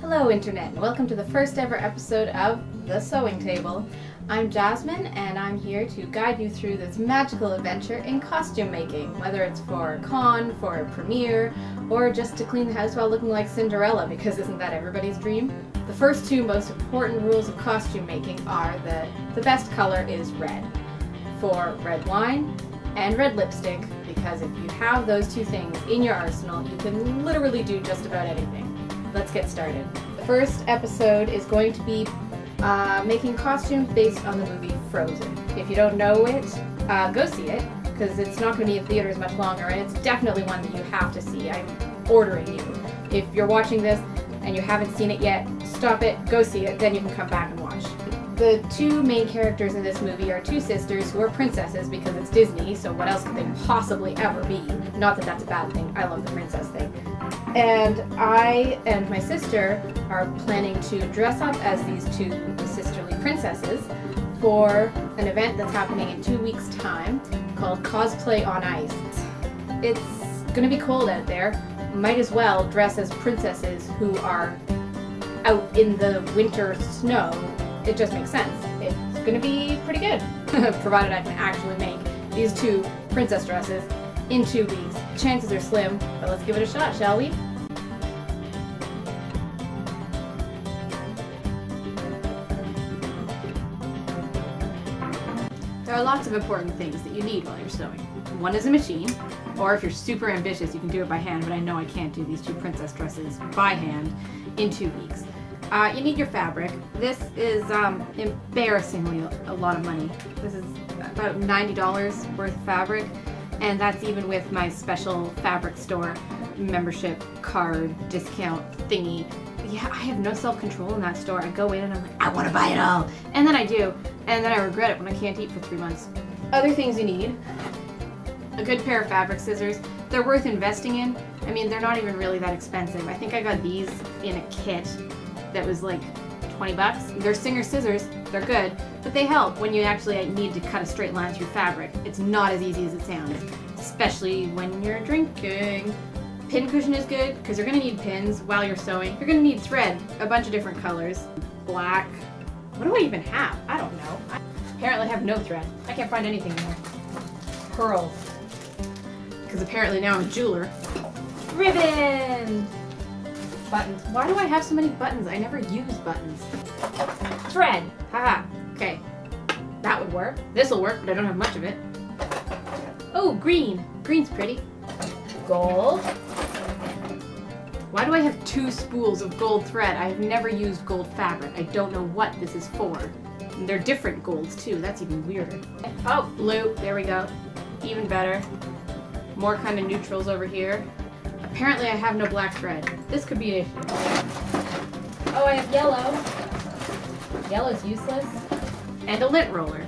Hello Internet, and welcome to the first ever episode of The Sewing Table. I'm Jasmine, and I'm here to guide you through this magical adventure in costume making, whether it's for a con, for a premiere, or just to clean the house while looking like Cinderella, because isn't that everybody's dream? The first two most important rules of costume making are that the best color is red, for red wine and red lipstick, because if you have those two things in your arsenal, you can literally do just about anything. Let's get started. The first episode is going to be making costumes based on the movie Frozen. If you don't know it, go see it, because it's not going to be in theaters much longer, and it's definitely one that you have to see. I'm ordering you. If you're watching this and you haven't seen it yet, stop it, go see it, then you can come back and watch. The two main characters in this movie are two sisters who are princesses because it's Disney, so what else could they possibly ever be? Not that that's a bad thing, I love the princess thing. And I and my sister are planning to dress up as these two sisterly princesses for an event that's happening in 2 weeks' time called Cosplay on Ice. It's gonna be cold out there. Might as well dress as princesses who are out in the winter snow. It just makes sense. It's gonna be pretty good, provided I can actually make these two princess dresses in 2 weeks. Chances are slim, but let's give it a shot, shall we? There are lots of important things that you need while you're sewing. One is a machine, or if you're super ambitious, you can do it by hand, but I know I can't do these two princess dresses by hand in 2 weeks. You need your fabric. This is embarrassingly a lot of money. This is about $90 worth of fabric, and that's even with my special fabric store membership card discount thingy. Yeah, I have no self-control in that store. I go in and I'm like, I want to buy it all, and then I do, and then I regret it when I can't eat for 3 months. Other things you need: a good pair of fabric scissors. They're worth investing in. I mean, they're not even really that expensive. I think I got these in a kit that was like 20 bucks. They're Singer scissors, they're good, but they help when you actually need to cut a straight line through fabric. It's not as easy as it sounds, especially when you're drinking. Pin cushion is good, because you're gonna need pins while you're sewing. You're gonna need thread, a bunch of different colors. Black, what do I even have? I don't know. I apparently have no thread. I can't find anything more. Pearls, because apparently now I'm a jeweler. Ribbon! Buttons. Why do I have so many buttons? I never use buttons. Thread. Haha. Okay. That would work. This'll work, but I don't have much of it. Oh, green. Green's pretty. Gold. Why do I have 2 spools of gold thread? I have never used gold fabric. I don't know what this is for. And they're different golds too. That's even weirder. Oh, blue. There we go. Even better. More kind of neutrals over here. Apparently I have no black thread. This could be an issue. Oh, I have yellow. Yellow's useless. And a lint roller.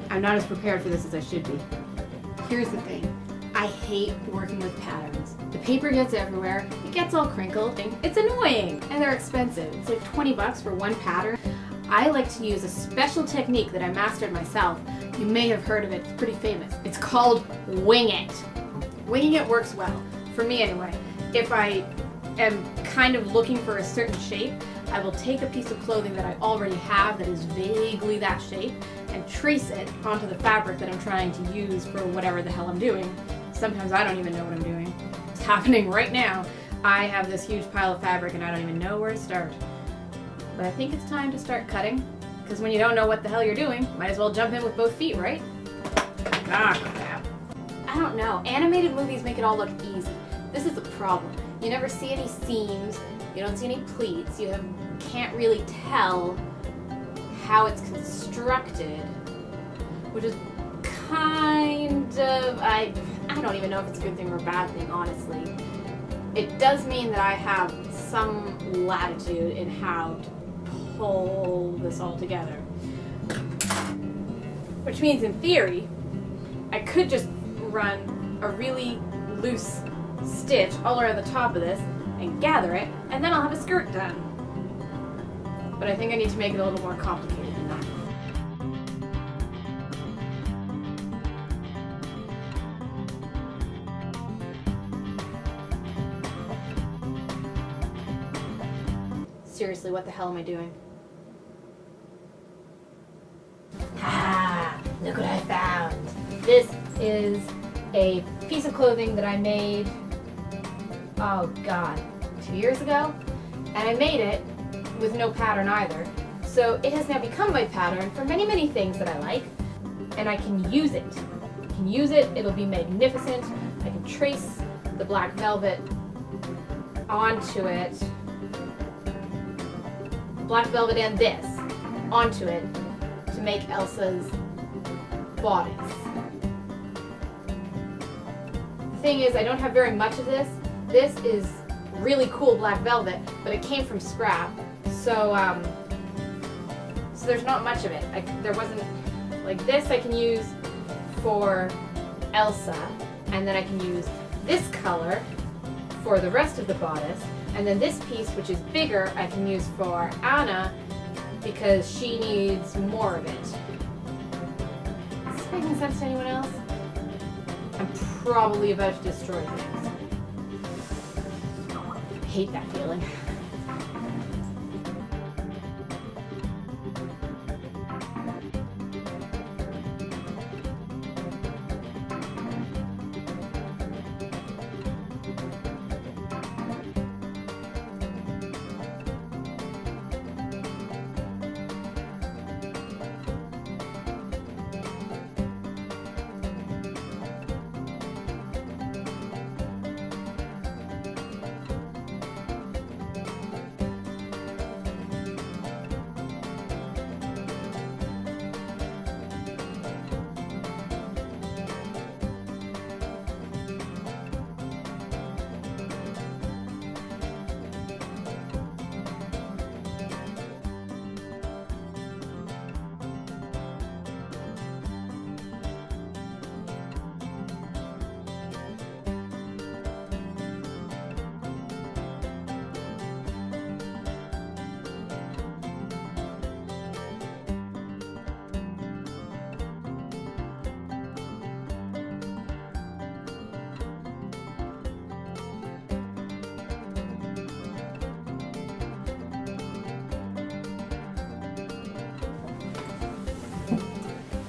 I'm not as prepared for this as I should be. Here's the thing. I hate working with patterns. The paper gets everywhere. It gets all crinkled. It's annoying. And they're expensive. It's like 20 bucks for one pattern. I like to use a special technique that I mastered myself. You may have heard of it, it's pretty famous. It's called wing it. Winging it works well, for me anyway. If I am kind of looking for a certain shape, I will take a piece of clothing that I already have that is vaguely that shape and trace it onto the fabric that I'm trying to use for whatever the hell I'm doing. Sometimes I don't even know what I'm doing. It's happening right now. I have this huge pile of fabric and I don't even know where to start. But I think it's time to start cutting, because when you don't know what the hell you're doing, might as well jump in with both feet, right? Ah, crap. I don't know. Animated movies make it all look easy. This is the problem. You never see any seams, you don't see any pleats, can't really tell how it's constructed, which is kind of, I don't even know if it's a good thing or a bad thing, honestly. It does mean that I have some latitude in how to pull this all together. Which means, in theory, I could just run a really loose stitch all around the top of this and gather it, and then I'll have a skirt done. But I think I need to make it a little more complicated than that. seriously, what the hell am I doing? Ha! Look what I found! This is a piece of clothing that I made, oh god, 2 years ago? And I made it with no pattern either. So it has now become my pattern for many, many things that I like. And I can use it. I can use it, it'll be magnificent. I can trace the black velvet onto it. Black velvet and this onto it to make Elsa's bodice. The thing is, I don't have very much of this. This is really cool black velvet, but it came from scrap. So there's not much of it. There wasn't, like this I can use for Elsa, and then I can use this color for the rest of the bodice, and then this piece, which is bigger, I can use for Anna because she needs more of it. Is this making sense to anyone else? I'm probably about to destroy things. I hate that feeling.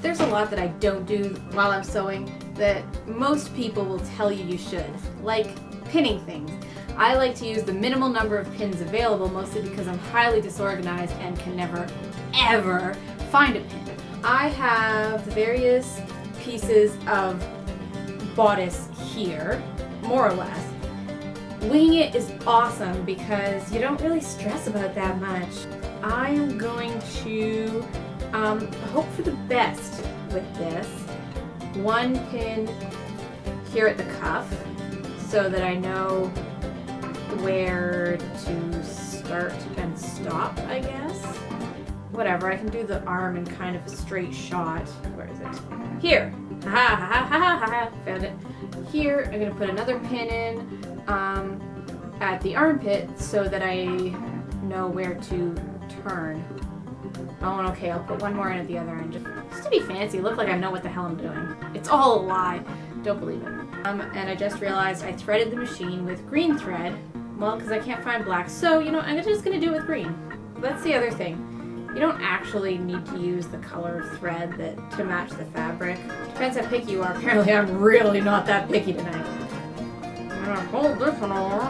There's a lot that I don't do while I'm sewing that most people will tell you should, like pinning things. I like to use the minimal number of pins available, mostly because I'm highly disorganized and can never, ever find a pin. I have various pieces of bodice here, more or less. Winging it is awesome because you don't really stress about that much. I am going to hope for the best with this. One pin here at the cuff so that I know where to start and stop, I guess. Whatever, I can do the arm in kind of a straight shot. Where is it? Here! Ha ha ha ha ha ha! Found it. Here, I'm going to put another pin in at the armpit so that I know where to turn. Oh, and okay, I'll put one more in at the other end, just to be fancy, look like I know what the hell I'm doing. It's all a lie. Don't believe it. And I just realized I threaded the machine with green thread, well, because I can't find black, so, you know, I'm just going to do it with green. That's the other thing. You don't actually need to use the color of thread to match the fabric. Depends how picky you are. Apparently, I'm really not that picky tonight. I'm going to hold this one over.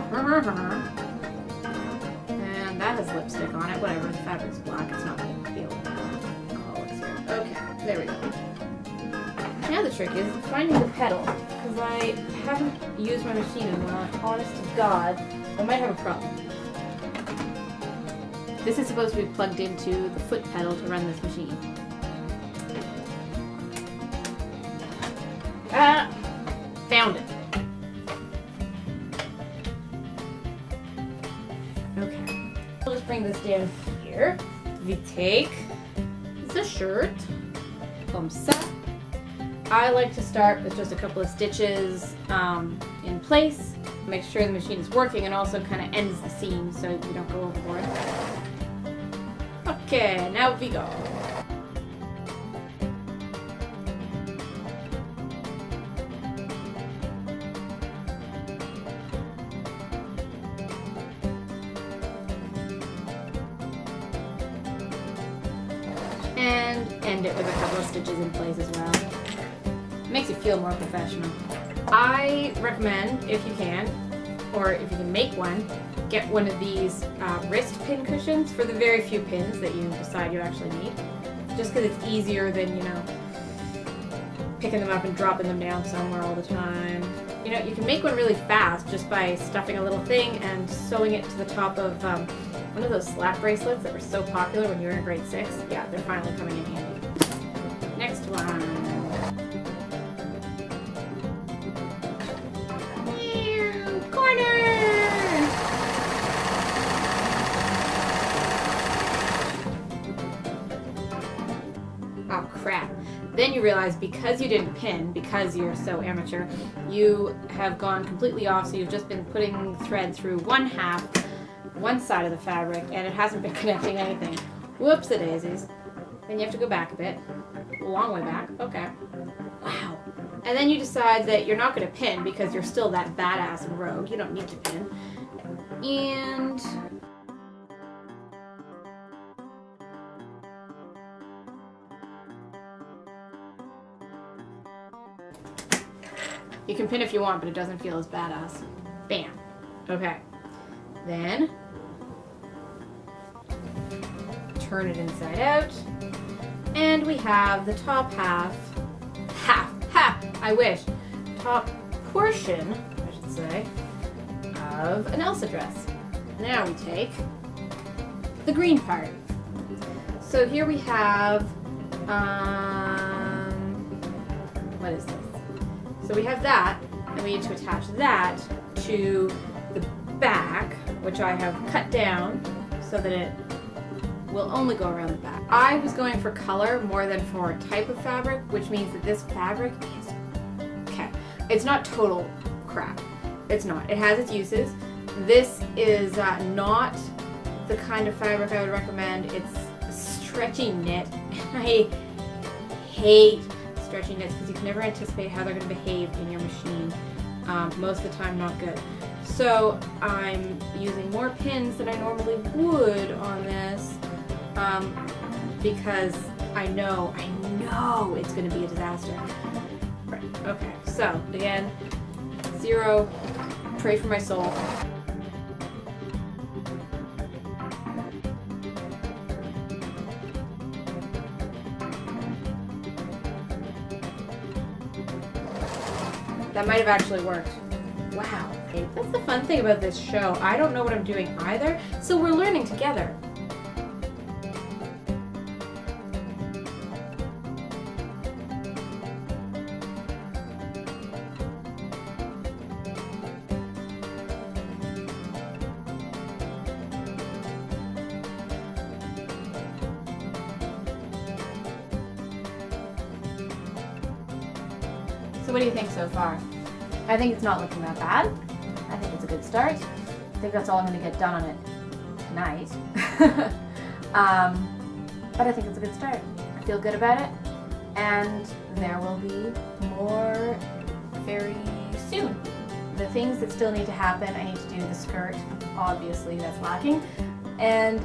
And that has lipstick on it. Whatever, the fabric's black. It's not a big deal. Oh, it's here. Okay, there we go. Now the trick is finding the pedal, because I haven't used my machine in a while. Honest to God, I might have a problem. This is supposed to be plugged into the foot pedal to run this machine. Ah! Found it. Okay. I'll just bring this down here. We take the shirt. Comme ça. I like to start with just a couple of stitches in place. Make sure the machine is working and also kind of ends the seam so you don't go overboard. Okay, now we go. and end it with a couple of stitches in place as well. Makes you feel more professional. I recommend, if you can, or if you can make one, get one of these wrist pin cushions for the very few pins that you decide you actually need. Just because it's easier than, you know, picking them up and dropping them down somewhere all the time. You know, you can make one really fast just by stuffing a little thing and sewing it to the top of one of those slap bracelets that were so popular when you were in grade 6. Yeah, they're finally coming in handy. Next one. Oh crap. Then you realize because you didn't pin, because you're so amateur, you have gone completely off, so you've just been putting thread through one side of the fabric, and it hasn't been connecting anything. Whoops-a-daisies. Then you have to go back a bit. A long way back. Okay. Wow. And then you decide that you're not going to pin because you're still that badass and rogue. You don't need to pin. And you can pin if you want, but it doesn't feel as badass. Bam. Okay. Then turn it inside out. And we have the top I wish, top portion, I should say, of an Elsa dress. Now we take the green part. So here we have, what is this? So we have that, and we need to attach that to the back, which I have cut down so that it will only go around the back. I was going for color more than for type of fabric, which means that this fabric is, okay, it's not total crap. It's not. It has its uses. This is not the kind of fabric I would recommend. It's a stretchy knit, and I hate stretchy knits because you can never anticipate how they're going to behave in your machine. Most of the time, not good. So I'm using more pins than I normally would on this because I know it's going to be a disaster. Right. Okay. So again, 0. Pray for my soul. That might have actually worked. Wow. That's the fun thing about this show. I don't know what I'm doing either, so we're learning together. So what do you think so far? I think it's not looking that bad. I think it's a good start. I think that's all I'm going to get done on it tonight. But I think it's a good start. I feel good about it. And there will be more very soon. The things that still need to happen, I need to do the skirt. Obviously, that's lacking. And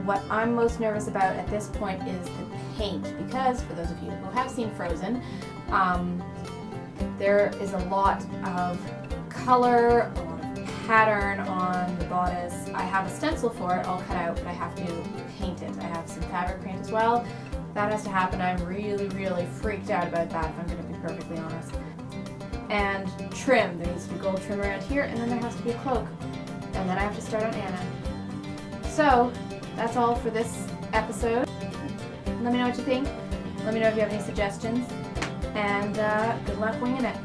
what I'm most nervous about at this point is the paint. Because for those of you who have seen Frozen, there is a lot of color, a lot of pattern on the bodice. I have a stencil for it all cut out, but I have to paint it. I have some fabric paint as well. That has to happen. I'm really, really freaked out about that, if I'm going to be perfectly honest. And trim. There needs to be gold trim around here, and then there has to be a cloak. And then I have to start on Anna. So, that's all for this episode. Let me know what you think. Let me know if you have any suggestions. And good luck winging it.